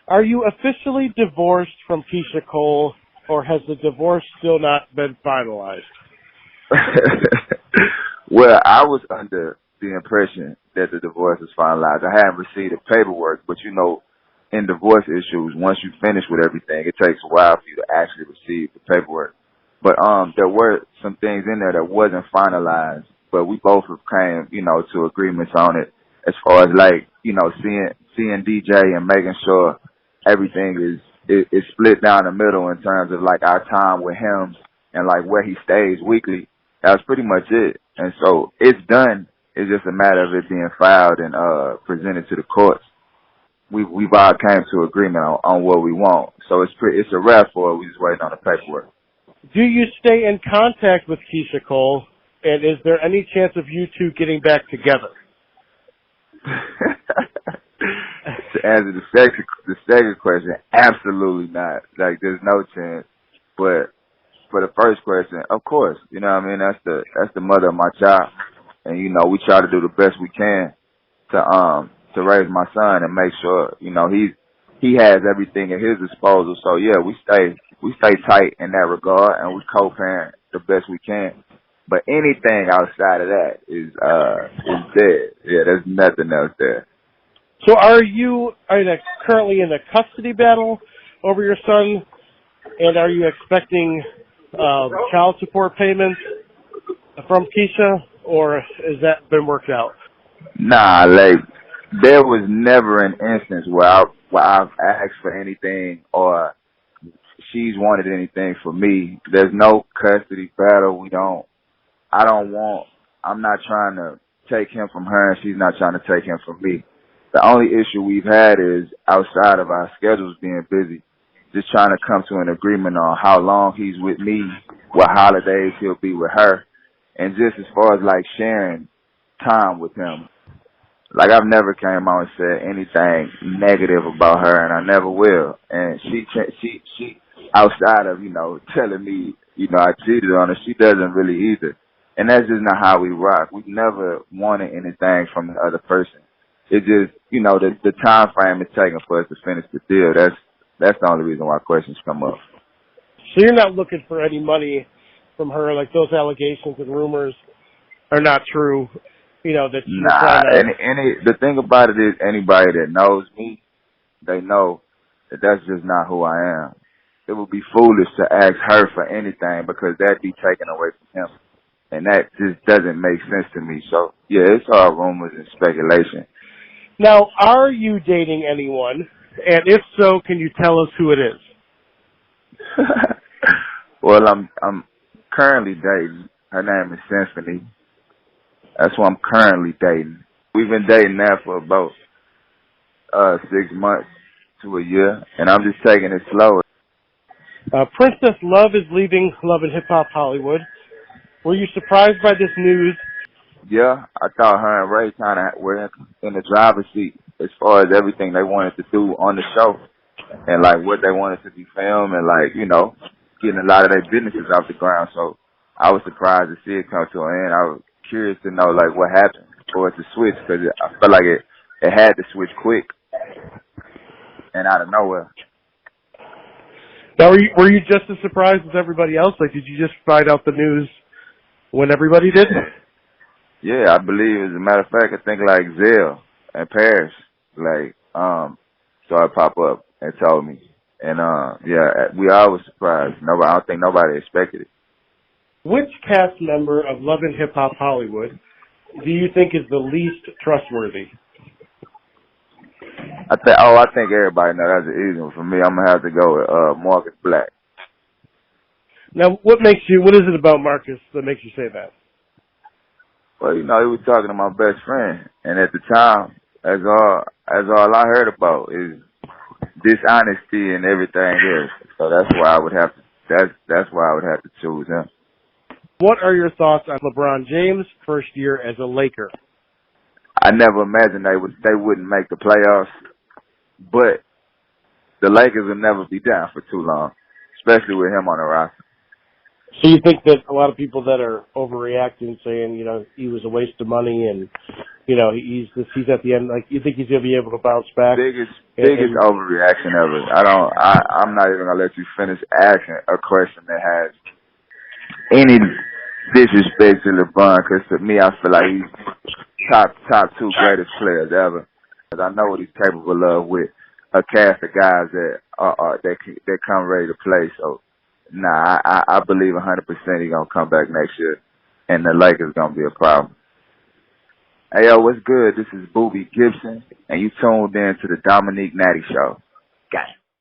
Are you officially divorced from Keyshia Cole, or has the divorce still not been finalized? Well, I was under the impression that the divorce was finalized. I hadn't received the paperwork, but you know, in divorce issues, once you finish with everything, it takes a while for you to actually receive the paperwork. But there were some things in there that wasn't finalized, but we both have came, you know, to agreements on it as far as like, you know, seeing DJ and making sure everything is split down the middle in terms of like our time with him and like where he stays weekly. That's pretty much it. And so it's done. It's just a matter of it being filed and presented to the courts. We've all came to agreement on what we want. So it's a wrap for it. We just waiting on the paperwork. Do you stay in contact with Keyshia Cole, and is there any chance of you two getting back together? To answer the second question, absolutely not. Like, there's no chance. But for the first question, of course, you know what I mean? That's the mother of my child. And, you know, we try to do the best we can to raise my son and make sure, you know, he has everything at his disposal. So yeah, we stay tight in that regard and we co-parent the best we can. But anything outside of that is dead. Yeah, there's nothing else there. So are you currently in a custody battle over your son, and are you expecting child support payments from Keyshia, or has that been worked out? Nah, like, there was never an instance where I've asked for anything or she's wanted anything from me. There's no custody battle. I'm not trying to take him from her and she's not trying to take him from me. The only issue we've had is outside of our schedules being busy, just trying to come to an agreement on how long he's with me, what holidays he'll be with her, and just as far as like sharing time with him. Like, I've never came out and said anything negative about her, and I never will. And she outside of, you know, telling me, you know, I cheated on her, she doesn't really either. And that's just not how we rock. We've never wanted anything from the other person. It just, you know, the time frame it's taking for us to finish the deal. That's the only reason why questions come up. So you're not looking for any money from her, like those allegations and rumors are not true, you know, that you're trying to... The thing about it is anybody that knows me, they know that that's just not who I am. It would be foolish to ask her for anything because that'd be taken away from him. And that just doesn't make sense to me. So, yeah, it's all rumors and speculation. Now, are you dating anyone? And if so, can you tell us who it is? Well, I'm currently dating. Her name is Symphony. That's who I'm currently dating. We've been dating now for about 6 months to a year, and I'm just taking it slow. Princess Love is leaving Love and Hip Hop Hollywood. Were you surprised by this news? Yeah, I thought her and Ray kind of were in the driver's seat as far as everything they wanted to do on the show and, like, what they wanted to be filmed and, like, you know, getting a lot of their businesses off the ground. So I was surprised to see it come to an end. I was curious to know, like, what happened for it to switch because I felt like it had to switch quick and out of nowhere. Now, were you just as surprised as everybody else? Like, did you just find out the news when everybody did? Yeah, I believe, as a matter of fact, I think like Zell and Paris, like, started pop up and told me. And, yeah, we all was surprised. I don't think nobody expected it. Which cast member of Love and Hip Hop Hollywood do you think is the least trustworthy? I think everybody knows that's an easy one for me. I'm going to have to go with Marcus Black. Now, what is it about Marcus that makes you say that? Well, you know, he was talking to my best friend, and at the time, that's all I heard about is dishonesty and everything else. So that's why I would have to choose him. What are your thoughts on LeBron James' first year as a Laker? I never imagined they wouldn't make the playoffs, but the Lakers will never be down for too long, especially with him on the roster. So you think that a lot of people that are overreacting, saying, you know, he was a waste of money and you know, he's at the end. Like, you think he's gonna be able to bounce back? Biggest overreaction ever. I'm not even gonna let you finish asking a question that has any disrespect to LeBron, because to me, I feel like he's top two greatest players ever. Because I know what he's capable of with a cast of guys that come ready to play. So, nah, I believe 100% he's gonna come back next year, and the Lakers gonna be a problem. Hey, yo, what's good? This is Booby Gibson, and you tuned in to the Domenick Natty Show. Gang.